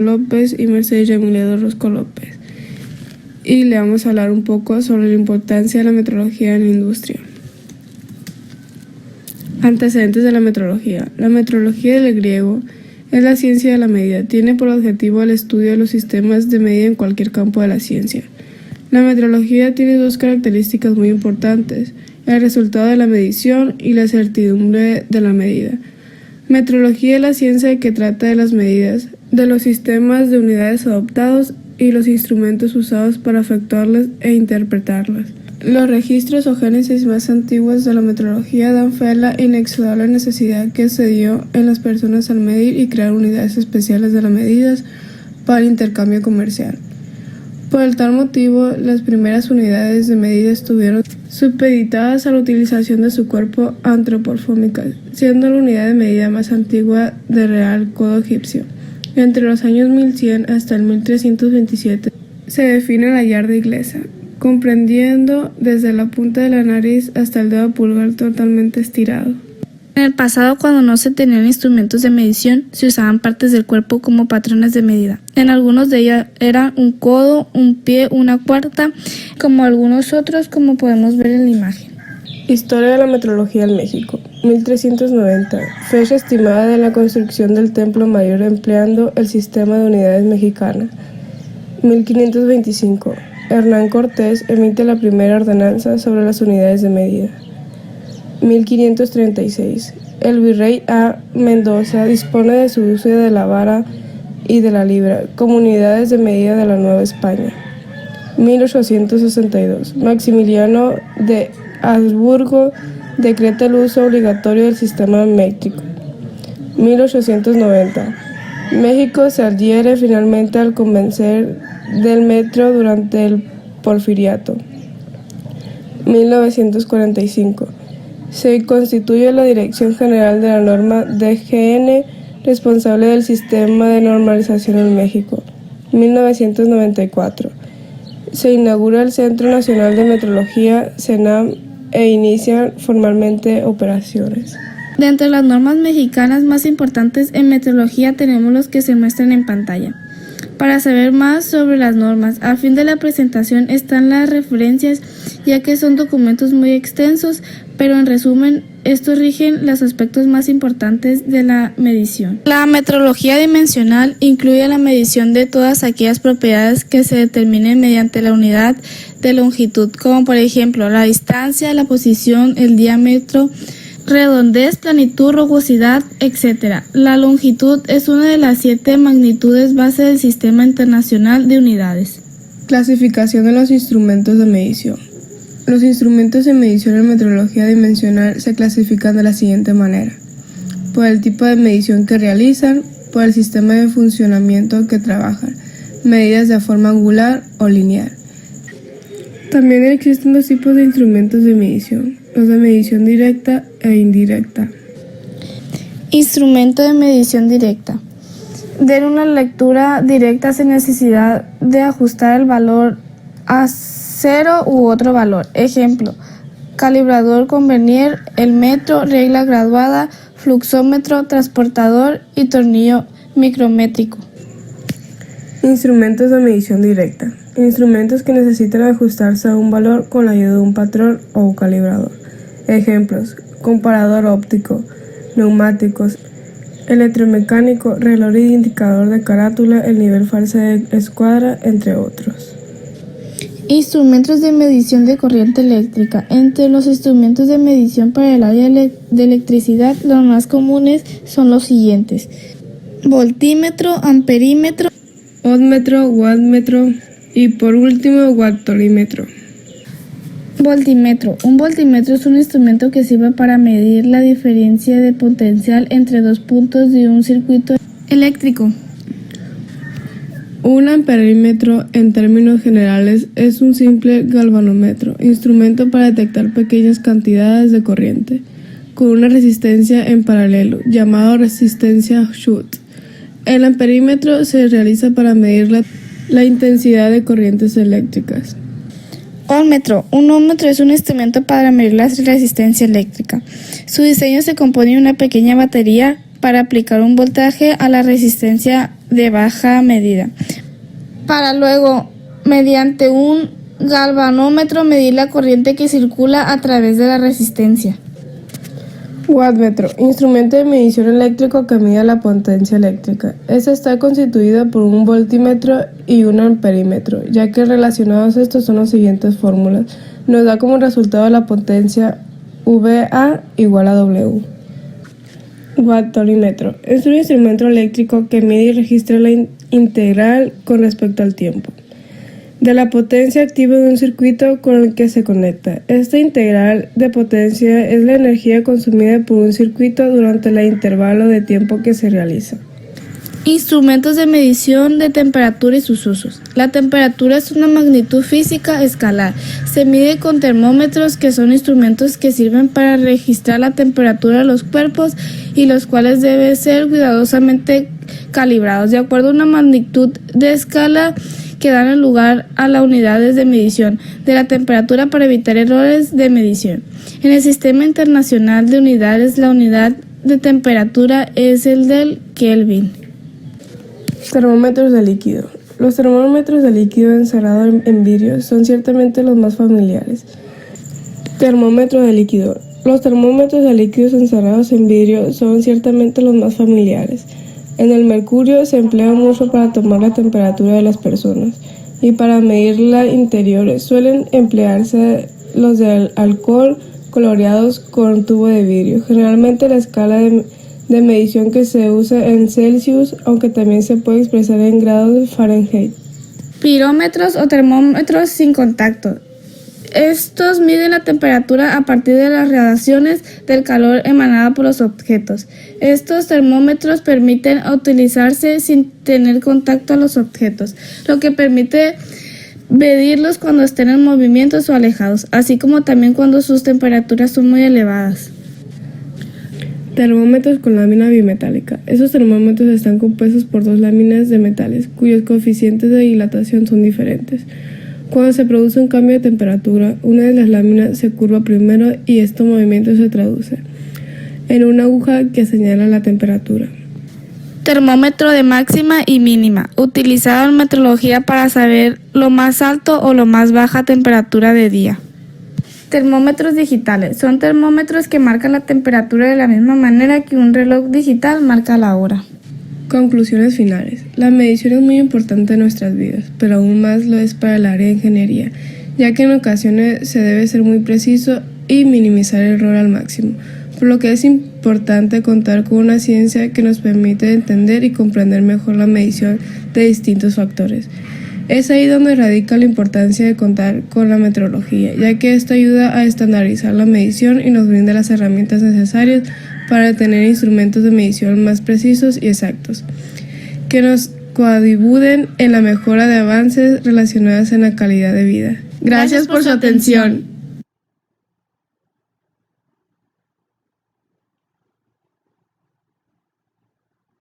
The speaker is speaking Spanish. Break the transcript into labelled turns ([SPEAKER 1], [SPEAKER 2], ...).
[SPEAKER 1] López y Mercedes Yamilet Orozco López. Y le vamos a hablar un poco sobre la importancia de la metrología en la industria. Antecedentes de la metrología. La metrología del griego es la ciencia de la medida. Tiene por objetivo el estudio de los sistemas de medida en cualquier campo de la ciencia. La metrología tiene dos características muy importantes: el resultado de la medición y la certidumbre de la medida. Metrología es la ciencia que trata de las medidas, de los sistemas de unidades adoptados y los instrumentos usados para efectuarlas e interpretarlas. Los registros o génesis más antiguos de la metrología dan fe a la inexorable necesidad que se dio en las personas al medir y crear unidades especiales de las medidas para el intercambio comercial. Por el tal motivo, las primeras unidades de medida estuvieron supeditadas a la utilización de su cuerpo antropomórfica, siendo la unidad de medida más antigua del Real Codo egipcio. Entre los años 1100 hasta el 1327 se define la yarda inglesa, comprendiendo desde la punta de la nariz hasta el dedo pulgar totalmente estirado.
[SPEAKER 2] En el pasado, cuando no se tenían instrumentos de medición, se usaban partes del cuerpo como patrones de medida. En algunos de ellos eran un codo, un pie, una cuarta, como algunos otros, como podemos ver en la imagen.
[SPEAKER 1] Historia de la metrología en México. 1390. Fecha estimada de la construcción del Templo Mayor empleando el sistema de unidades mexicana. 1525. Hernán Cortés emite la primera ordenanza sobre las unidades de medida. 1536. El virrey A. Mendoza dispone de su uso de la vara y de la libra como unidades de medida de la Nueva España. 1862. Maximiliano de Habsburgo decreta el uso obligatorio del sistema métrico. 1890. México se adhiere finalmente al convencer del metro durante el Porfiriato. 1945. Se constituye la Dirección General de la Norma DGN, responsable del sistema de normalización en México. 1994. Se inaugura el Centro Nacional de Metrología, CENAM, e inician formalmente operaciones.
[SPEAKER 2] De entre las normas mexicanas más importantes en metrología tenemos los que se muestran en pantalla. Para saber más sobre las normas, al fin de la presentación están las referencias, ya que son documentos muy extensos, pero en resumen, estos rigen los aspectos más importantes de la medición. La metrología dimensional incluye la medición de todas aquellas propiedades que se determinen mediante la unidad de longitud, como por ejemplo la distancia, la posición, el diámetro, redondez, planitud, rugosidad, etc. La longitud es una de las 7 magnitudes base del Sistema Internacional de Unidades.
[SPEAKER 1] Clasificación de los instrumentos de medición. Los instrumentos de medición en metrología dimensional se clasifican de la siguiente manera: por el tipo de medición que realizan, por el sistema de funcionamiento que trabajan, medidas de forma angular o lineal. También existen dos tipos de instrumentos de medición: los de medición directa e indirecta.
[SPEAKER 2] Instrumento de medición directa. De una lectura directa sin necesidad de ajustar el valor a cero u otro valor. Ejemplo: calibrador con vernier, el metro, regla graduada, fluxómetro, transportador y tornillo micrométrico.
[SPEAKER 1] Instrumentos de medición directa. Instrumentos que necesitan ajustarse a un valor con la ayuda de un patrón o un calibrador. Ejemplos: comparador óptico, neumáticos, electromecánico, reloj y indicador de carátula, el nivel falsa de escuadra, entre otros.
[SPEAKER 2] Instrumentos de medición de corriente eléctrica. Entre los instrumentos de medición para el área de electricidad, los más comunes son los siguientes: voltímetro, amperímetro,
[SPEAKER 1] Ohmmetro, wattmetro y por último wattorímetro.
[SPEAKER 2] Voltímetro. Un voltímetro es un instrumento que sirve para medir la diferencia de potencial entre dos puntos de un circuito eléctrico.
[SPEAKER 1] Un amperímetro, en términos generales, es un simple galvanómetro, instrumento para detectar pequeñas cantidades de corriente, con una resistencia en paralelo, llamado resistencia Shunt. El amperímetro se realiza para medir la intensidad de corrientes eléctricas.
[SPEAKER 2] Ohmmetro. Un ohmmetro es un instrumento para medir la resistencia eléctrica. Su diseño se compone de una pequeña batería para aplicar un voltaje a la resistencia de baja medida, para luego, mediante un galvanómetro, medir la corriente que circula a través de la resistencia.
[SPEAKER 1] Wattmetro, instrumento de medición eléctrico que mide la potencia eléctrica. Este está constituido por un voltímetro y un amperímetro, ya que relacionados estos son las siguientes fórmulas. Nos da como resultado la potencia VA igual a W. Wattorímetro, es un instrumento eléctrico que mide y registra la integral con respecto al tiempo de la potencia activa de un circuito con el que se conecta. Esta integral de potencia es la energía consumida por un circuito durante el intervalo de tiempo que se realiza.
[SPEAKER 2] Instrumentos de medición de temperatura y sus usos. La temperatura es una magnitud física escalar. Se mide con termómetros, que son instrumentos que sirven para registrar la temperatura de los cuerpos y los cuales deben ser cuidadosamente calibrados de acuerdo a una magnitud de escala que dan lugar a las unidades de medición de la temperatura para evitar errores de medición. En el Sistema Internacional de Unidades, la unidad de temperatura es el del Kelvin.
[SPEAKER 1] Termómetros de líquido. Los termómetros de líquido encerrado en vidrio son ciertamente los más familiares. Termómetro de líquido. Los termómetros de líquidos encerrados en vidrio son ciertamente los más familiares. En el mercurio se emplea mucho para tomar la temperatura de las personas y para medirla interior suelen emplearse los de alcohol coloreados con tubo de vidrio. Generalmente la escala de medición que se usa en Celsius, aunque también se puede expresar en grados de Fahrenheit.
[SPEAKER 2] Pirómetros o termómetros sin contacto. Estos miden la temperatura a partir de las radiaciones del calor emanada por los objetos. Estos termómetros permiten utilizarse sin tener contacto a los objetos, lo que permite medirlos cuando estén en movimientos o alejados, así como también cuando sus temperaturas son muy elevadas.
[SPEAKER 1] Termómetros con lámina bimetálica. Esos termómetros están compuestos por dos láminas de metales, cuyos coeficientes de dilatación son diferentes. Cuando se produce un cambio de temperatura, una de las láminas se curva primero y este movimiento se traduce en una aguja que señala la temperatura.
[SPEAKER 2] Termómetro de máxima y mínima, utilizado en metrología para saber lo más alto o lo más baja temperatura de día. Termómetros digitales, son termómetros que marcan la temperatura de la misma manera que un reloj digital marca la hora.
[SPEAKER 1] Conclusiones finales. La medición es muy importante en nuestras vidas, pero aún más lo es para el área de ingeniería, ya que en ocasiones se debe ser muy preciso y minimizar el error al máximo, por lo que es importante contar con una ciencia que nos permite entender y comprender mejor la medición de distintos factores. Es ahí donde radica la importancia de contar con la metrología, ya que esto ayuda a estandarizar la medición y nos brinda las herramientas necesarias para tener instrumentos de medición más precisos y exactos, que nos coadyuven en la mejora de avances relacionados en la calidad de vida. Gracias por su atención.